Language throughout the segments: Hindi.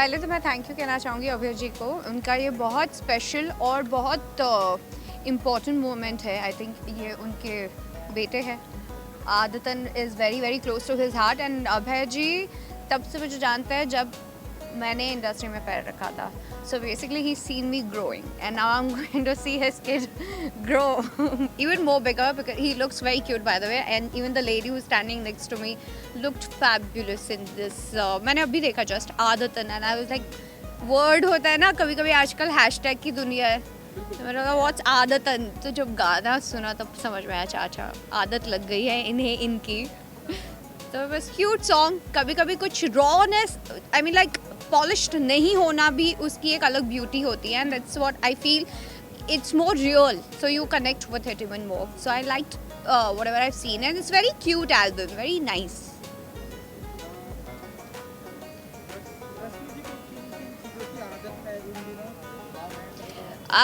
पहले तो मैं थैंक यू कहना चाहूँगी अभय जी को. उनका ये बहुत स्पेशल और बहुत इम्पॉर्टेंट मोमेंट है. आई थिंक ये उनके बेटे हैं. आदतन is very very close to his heart. And Abhay ji तब से मुझे जानते हैं जब मैंने इंडस्ट्री में पैर रखा था. So basically he's seen me growing and now I'm going to see his kid grow even more bigger because he looks very cute by the way, and even the lady who's standing next to me looked fabulous in this. मैंने अभी देखा just आदतन and I was like word होता है ना कभी कभी आजकल हैशटैग की दुनिया है. तो मैंने कहा व्हाट्स आदतन. तो जब गाना सुना तब समझ में आया अच्छा आदत लग गई है इन्हें इनकी. तो बस क्यूट सॉन्ग. कभी कभी कुछ rawness I mean like polished नहीं होना भी उसकी एक अलग ब्यूटी होती है. And that's what I feel. It's more real so you connect with it even more. So I liked whatever I have seen and it's very cute album. Very nice.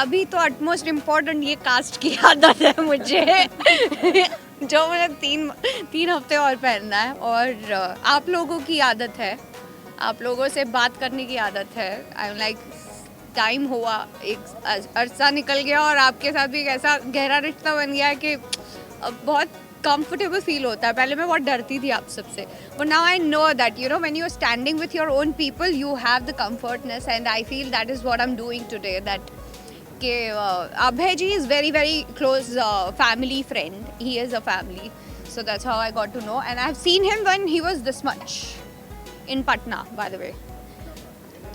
अभी तो अटमोस्ट इम्पोर्टेंट ये कास्ट की आदत है मुझे जो मुझे तीन हफ्ते और पहनना है. और आप लोगों की आदत है. आप लोगों से बात करने की आदत है. आई एम लाइक टाइम हुआ एक अरसा निकल गया और आपके साथ भी एक ऐसा गहरा रिश्ता बन गया है कि अब बहुत कंफर्टेबल फील होता है. पहले मैं बहुत डरती थी आप सबसे but now I know that you know when you are standing with your own people you have the comfortness. And I feel that is what I am doing today. That कि Abhay ji is very very close family friend. He is a family. So that's how I got to know. And I've seen him when he was this much in Patna by the way.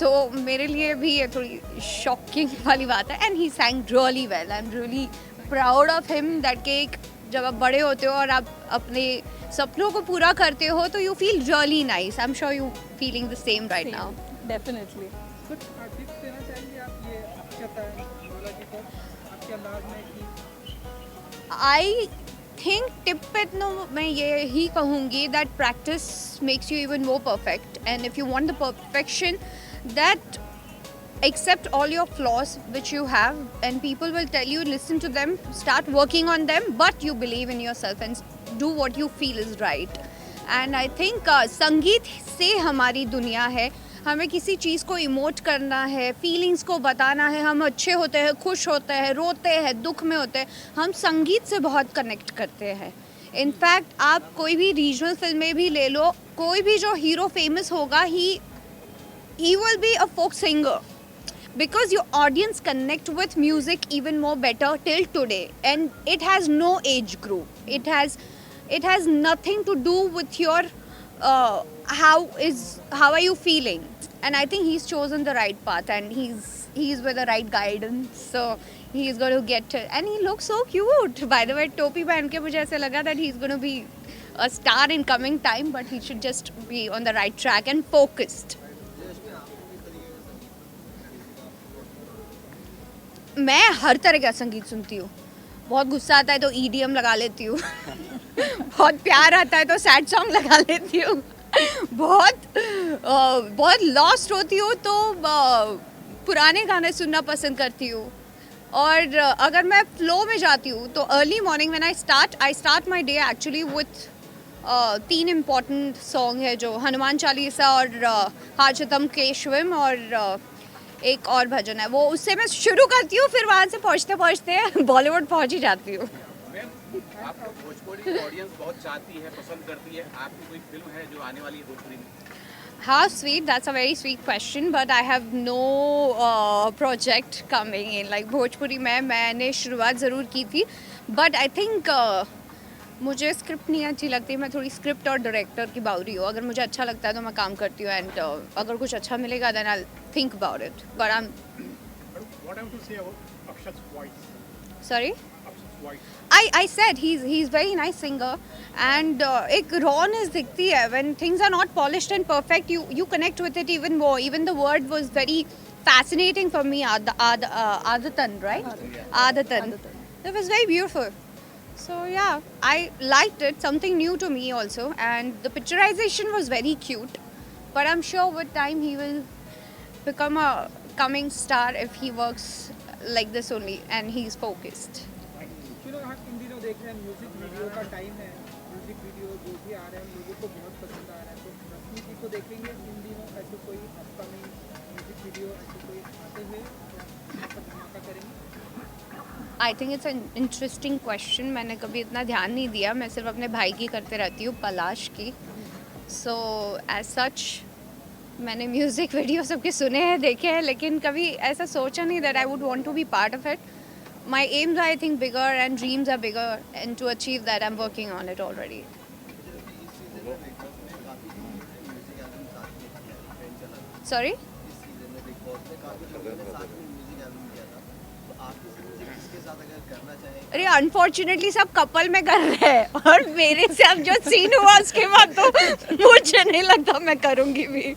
तो मेरे लिए भी ये थोड़ी शॉकिंग वाली बात है. And he sang really well. I'm really proud of him that कि जब आप बड़े होते हो और आप अपने सपनों को पूरा करते हो तो you feel really nice. I'm sure you feeling the same right now. Definitely. कुछ टिप्स देना चाहेंगे आप ये आपके आपके अंदाज में कि आई थिंक टिप पे तो मैं ये ही कहूँगी that practice makes you even more perfect. And if you want the perfection that accept all your flaws which you have and people will tell you listen to them, start working on them, but you believe in yourself and do what you feel is right. And I think संगीत से हमारी दुनिया है. हमें किसी चीज़ को इमोट करना है, फीलिंग्स को बताना है. हम अच्छे होते हैं, खुश होते हैं, रोते हैं, दुख में होते हैं. हम संगीत से बहुत कनेक्ट करते हैं. इनफैक्ट आप कोई भी रीजनल फिल्में भी ले लो, कोई भी जो हीरो फेमस होगा he will be a folk singer because your audience connect with music even more better till today, and it has no age group. It has nothing to do with your how are you feeling. And I think he's chosen the right path and he's with the right guidance, so he's going to get it. And he looks so cute by the way. टोपी पहन के मुझे ऐसे लगा that he's going to be a star in coming time, but he should just be on the right track and focused. मैं हर तरह का संगीत सुनती हूँ. बहुत गुस्सा आता है तो EDM लगा लेती हूँ बहुत प्यार आता है तो सैड सॉन्ग लगा लेती हूँ. बहुत लॉस्ट होती हूँ तो पुराने गाने सुनना पसंद करती हूँ. और अगर मैं फ्लो में जाती हूँ तो early morning when I start my day actually with 3 important song है जो हनुमान चालीसा और हाजतम केशवम और एक और भजन है. वो उससे मैं शुरू करती हूँ फिर वहाँ से पहुँचते बॉलीवुड पहुँच ही जाती हूँ. आपको भोजपुरी ऑडियंस बहुत चाहती है, पसंद करती है. आपकी कोई फिल्म है जो आने वाली है भोजपुरी में? How sweet, that's a very sweet question, but I have no project coming in. Like Bhojpuri में मैंने शुरुआत ज़रूर की थी, but I think मुझे स्क्रिप्ट नहीं अच्छी लगती. मैं थोड़ी स्क्रिप्ट और डायरेक्टर की बाउरी हूँ. अगर मुझे अच्छा लगता है तो मैं काम करती हूँ. एंड अगर कुछ अच्छा मिलेगा then I'll think about it. But I'm what am to say about Akshat's voice? sorry. Akshat's voice. I said he's very nice singer and एक rawness दिखती है. When things are not polished and perfect you connect with it even more. Even the word was very fascinating for me. Adatan, right? Adatan. It was very beautiful. So yeah, I liked it. Something new to me also, and the picturization was very cute. But I'm sure with time he will become a coming star if he works like this only and he's focused. इन दिनों देख रहे हैं म्यूजिक वीडियो का टाइम है. म्यूजिक वीडियो जो भी आ रहे हैं लोगों को बहुत पसंद आ रहा है, तो रश्मि जी को देखेंगे इन दिनों ऐसे कोई अपकमिंग म्यूजिक वीडियो ऐसे कोई आते हुए तो यहाँ पर धमाका करेंगे? I think it's an interesting question. मैंने कभी इतना ध्यान नहीं दिया. मैं सिर्फ अपने भाई की करते रहती हूँ, पलाश की. सो एज सच मैंने म्यूज़िक वीडियो सबके सुने हैं, देखे हैं, लेकिन कभी ऐसा सोचा नहीं that I would want to be part of it. My aims I think bigger and dreams are bigger, and to achieve that I am working on it already. Sorry. अरे अनफॉर्चुनेटली सब कपल में कर रहे हैं और मेरे से अब जो सीन हुआ उसके बाद तो मुझे नहीं लगता मैं करूँगी भी.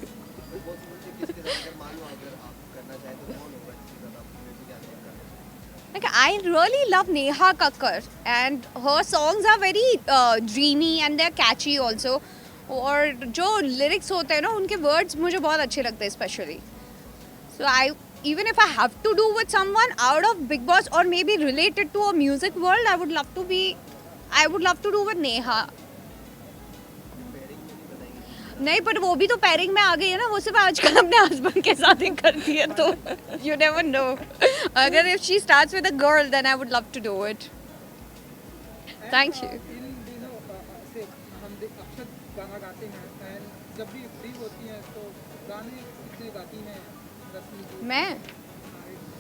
Like I really love Neha Kakkar and her songs are very dreamy and they're catchy also. और जो lyrics होते हैं ना उनके words मुझे बहुत अच्छे लगते हैं especially. So even if I have to do with someone out of Big Boss or maybe related to a music world, I would love to do with Neha. नहीं, पर वो भी तो पैरिंग में आ गई है ना. वो सिर्फ आजकल अपने हस्बैंड के साथ ही करती है, तो यू नेवर नो. अगर if she starts with a girl then I would love to do it. Thank you. इन दिनों से हम अक्सर गाना गाते हैं एंड जब भी फ्री होती हैं तो गाने कितने गाती हैं रश्मि जी? मैं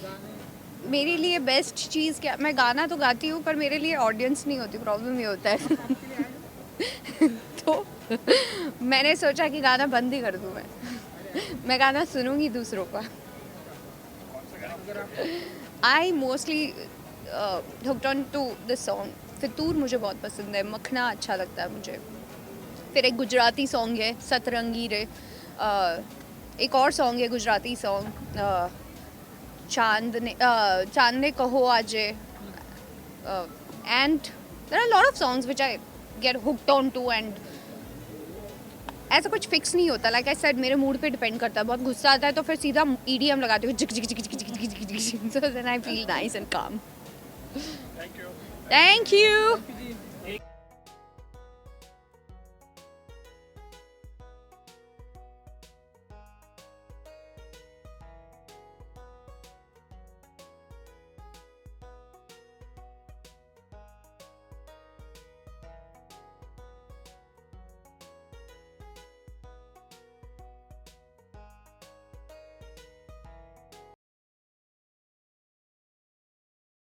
गाने मेरे लिए बेस्ट चीज़ क्या, मैं गाना तो गाती हूँ पर मेरे लिए ऑडियंस नहीं होती. प्रॉब्लम ये होता है. आपके लिए आए हैं? तो मैंने सोचा कि गाना बंद ही कर दूँ. मैं गाना सुनूंगी दूसरों का. अगर आप I mostly hooked on to this song. Fitoor मुझे बहुत पसंद है. मखना अच्छा लगता है मुझे. फिर एक गुजराती सॉन्ग है सतरंगी रे. एक और सॉन्ग है गुजराती सॉन्ग, चांद ने कहो आजे. And there are lot of songs which I get hooked on to. And ऐसा कुछ फिक्स नहीं होता. लाइक आई सेड मेरे मूड पे डिपेंड करता है. बहुत गुस्सा आता है तो फिर सीधा EDM लगाती हूँ, जिक जिक जिक जिक जिक जिक जिक. So then I feel nice and calm. Thank you. Ji